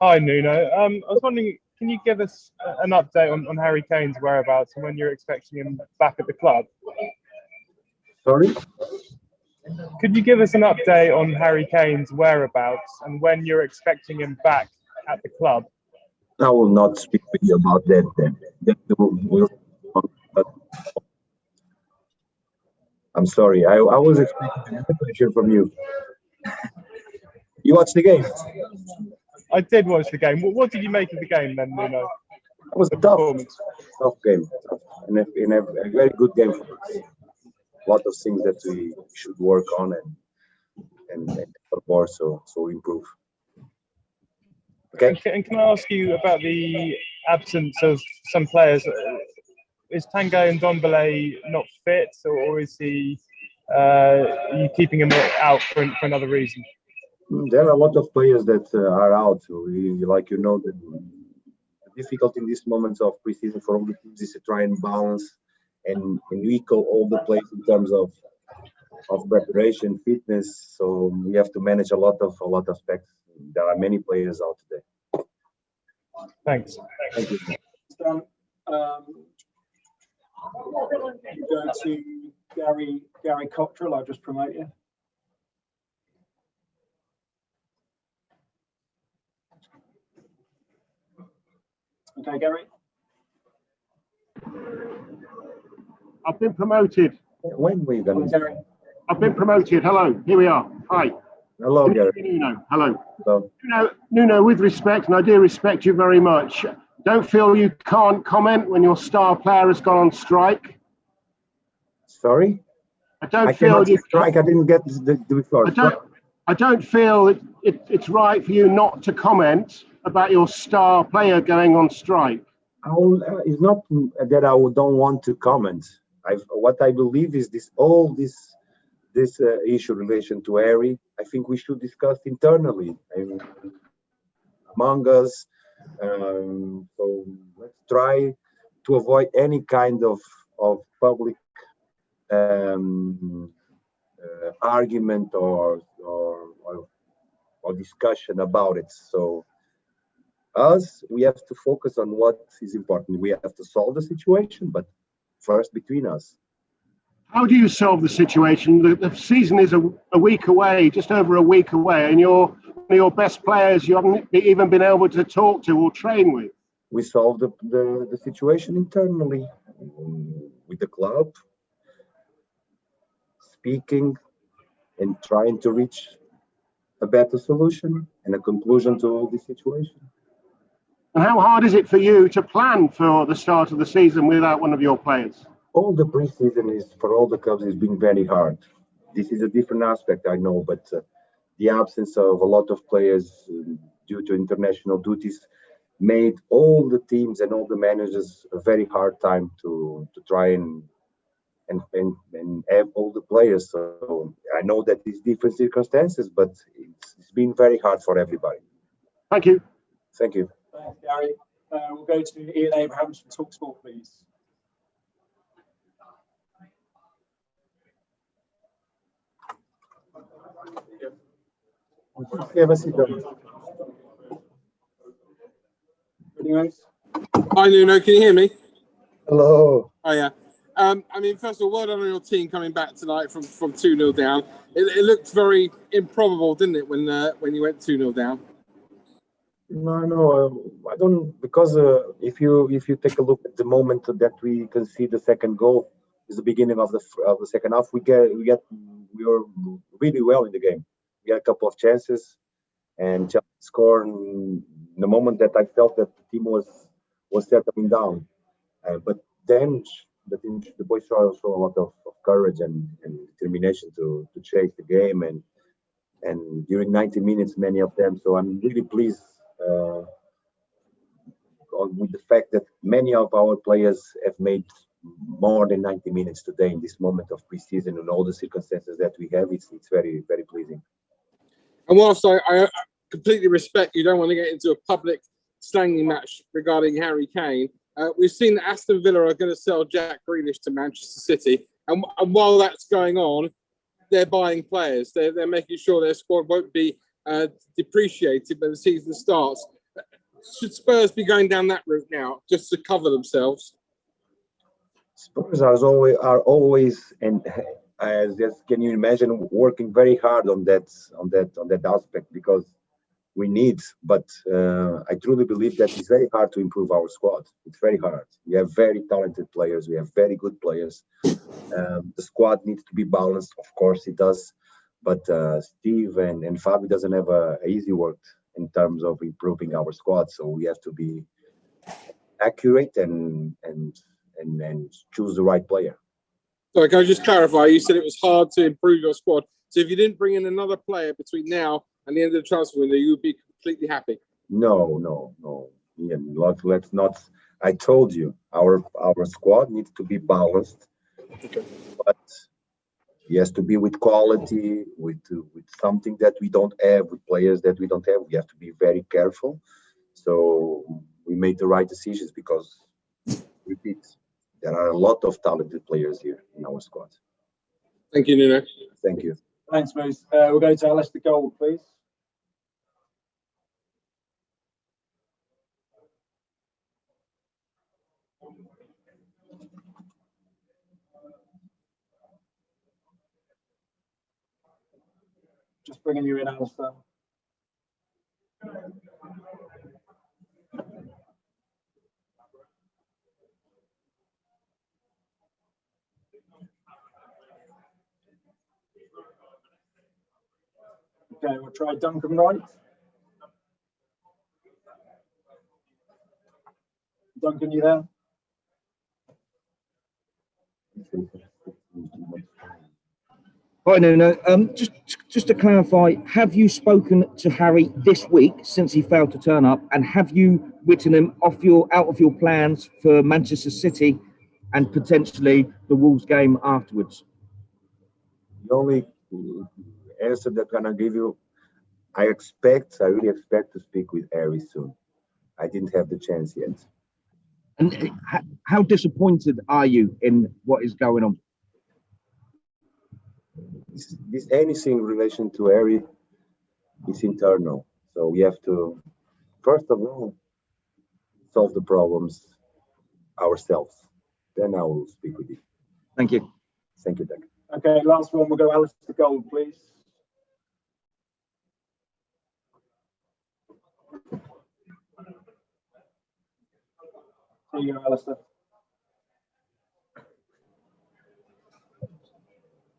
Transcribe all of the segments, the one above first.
Hi, Nuno. I was wondering, can you give us an update on Harry Kane's whereabouts and when you're expecting him back at the club? Sorry? Could you give us an update on Harry Kane's whereabouts and when you're expecting him back at the club? I will not speak with you about that then. But I'm sorry. I was expecting another question from you. You watched the game? I did watch the game. What did you make of the game then, Nuno? It was a tough game. And a very good game for us. A lot of things that we should work on and more so improve. Okay. And can I ask you about the absence of some players? Is Tanguy and Ndombele not fit, or is he? Are you keeping him out for another reason? There are a lot of players that are out. The difficult in these moments of preseason for all the teams is to try and balance and equal all the players in terms of preparation, fitness. So we have to manage a lot of aspects. There are many players out today. Thanks. Thank you. Go to Gary Cottrell. I'll just promote you. Okay, Gary. I've been promoted. When were you going to? Gary. I've been promoted. Hello. Here we are. Hi. Hello, Gary. Nuno. Hello. Hello. Nuno, with respect, and I do respect you very much, don't feel you can't comment when your star player has gone on strike? Sorry? I feel you strike. I didn't get the before. I don't feel it's right for you not to comment about your star player going on strike. It's not that I don't want to comment. What I believe is this issue in relation to Harry, I think we should discuss internally among us. So let's try to avoid any kind of public argument or discussion about it. So we have to focus on what is important. We have to solve the situation, but first between us. How do you solve the situation? The season is a week away, just over a week away, and one of your best players you haven't even been able to talk to or train with. We solve the situation internally with the club, speaking and trying to reach a better solution and a conclusion to all this situation. And how hard is it for you to plan for the start of the season without one of your players? All the preseason is for all the clubs is being very hard. This is a different aspect, I know, but the absence of a lot of players due to international duties made all the teams and all the managers a very hard time to try and have all the players. So I know that it's different circumstances, but it's been very hard for everybody. Thank you. Thank you. Thanks, Gary. We'll go to Ian Abrahams from TalkSport, please. Hi, Nuno. Can you hear me? Hello. Oh, yeah. First of all, well done on your team coming back tonight from 2-0 down. It looked very improbable, didn't it, when you went 2-0 down? No, I don't, because if you take a look at the moment that we concede the second goal, is the beginning of the second half. We were really well in the game. We had a couple of chances, and Chelsea scored in the moment that I felt that the team was settling down. But then the boys showed also a lot of courage and determination to chase the game, and during 90 minutes, many of them. So I'm really pleased with the fact that many of our players have made more than 90 minutes today in this moment of preseason and all the circumstances that we have. It's very, very pleasing. And whilst I completely respect you don't want to get into a public slanging match regarding Harry Kane, we've seen that Aston Villa are going to sell Jack Grealish to Manchester City. And while that's going on, they're buying players. They're making sure their squad won't be depreciated when the season starts. should Spurs be going down that route now, just to cover themselves? Spurs are always and as can you imagine working very hard on that aspect because we need. But I truly believe that it's very hard to improve our squad. It's very hard. We have very talented players. We have very good players. The squad needs to be balanced. Of course, it does. But Steve and Fabi doesn't have a easy work in terms of improving our squad. So we have to be accurate and choose the right player. Sorry, can I just clarify? You said it was hard to improve your squad. So if you didn't bring in another player between now and the end of the transfer window, you would be completely happy? No. Ian, let's not. I told you, our squad needs to be balanced. Okay. But he has to be with quality, with something that we don't have, with players that we don't have. We have to be very careful. So we made the right decisions because, repeat, there are a lot of talented players here in our squad. Thank you, Nuno. Thank you. Thanks, Moose. We'll go to Alistair Gold, please. Just bringing you in, Alistair. Okay, we'll try Duncan Wright. Duncan, you there? Hi, Nuno. Just to clarify, have you spoken to Harry this week since he failed to turn up, and have you written him out of your plans for Manchester City and potentially the Wolves game afterwards? The only answer that I'm gonna give you, I really expect to speak with Harry soon. I didn't have the chance yet. And how disappointed are you in what is going on? This anything in relation to Harry is internal. So we have to, first of all, solve the problems ourselves. Then I will speak with you. Thank you. Thank you, Doug. Okay, last one, we'll go Alistair Gold, please. Here you go, Alistair.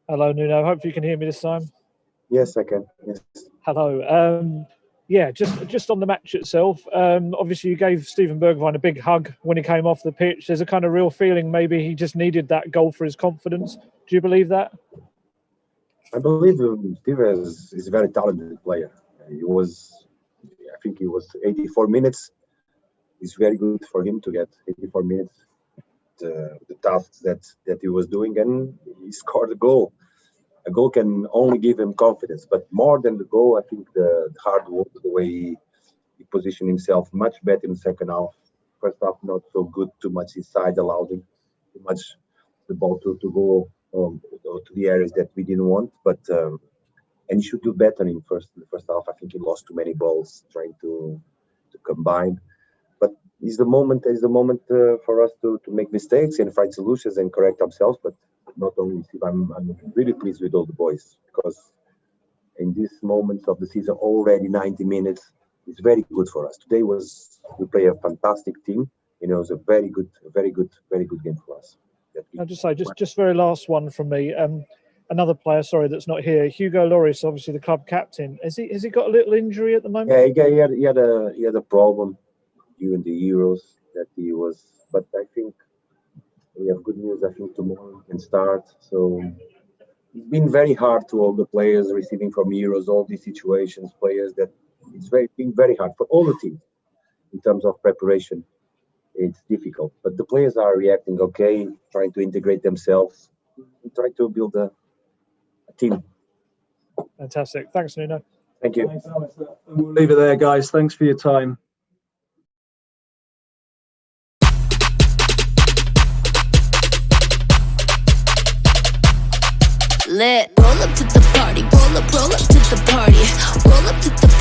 Hello, Nuno. Hope you can hear me this time. Yes, I can. Yes. Hello. Yeah, just on the match itself. Obviously, you gave Steven Bergwijn a big hug when he came off the pitch. There's a kind of real feeling maybe he just needed that goal for his confidence. Do you believe that? I believe Steve is a very talented player. I think he was 84 minutes. It's very good for him to get 84 minutes. The tasks that he was doing, and he scored a goal. A goal can only give him confidence, but more than the goal, I think the hard work, the way he positioned himself much better in the second half. First half not so good, too much inside, allowed him too much the ball to go to the areas that we didn't want. But and he should do better in the first half. I think he lost too many balls trying to combine. But it's the moment for us to make mistakes and find solutions and correct ourselves. But not only Steve, I'm really pleased with all the boys, because in these moments of the season, already 90 minutes is very good for us. Today we play a fantastic team. It was a very good game for us. I'll just say, just very last one from me. Another player, sorry, that's not here. Hugo Lloris, obviously the club captain. Has he got a little injury at the moment? Yeah, he had a problem during the Euros that he was. But I think we have good news. I think tomorrow we can start. So it's been very hard to all the players receiving from Euros, all these situations, players that been very hard for all the teams in terms of preparation. It's difficult, but the players are reacting okay, trying to integrate themselves, and try to build a team. Fantastic. Thanks, Nuno. Thank you. Thanks, Alistair. And we'll leave it there, guys. Thanks for your time. Lit. Roll up to the party, roll up to the party, roll up to the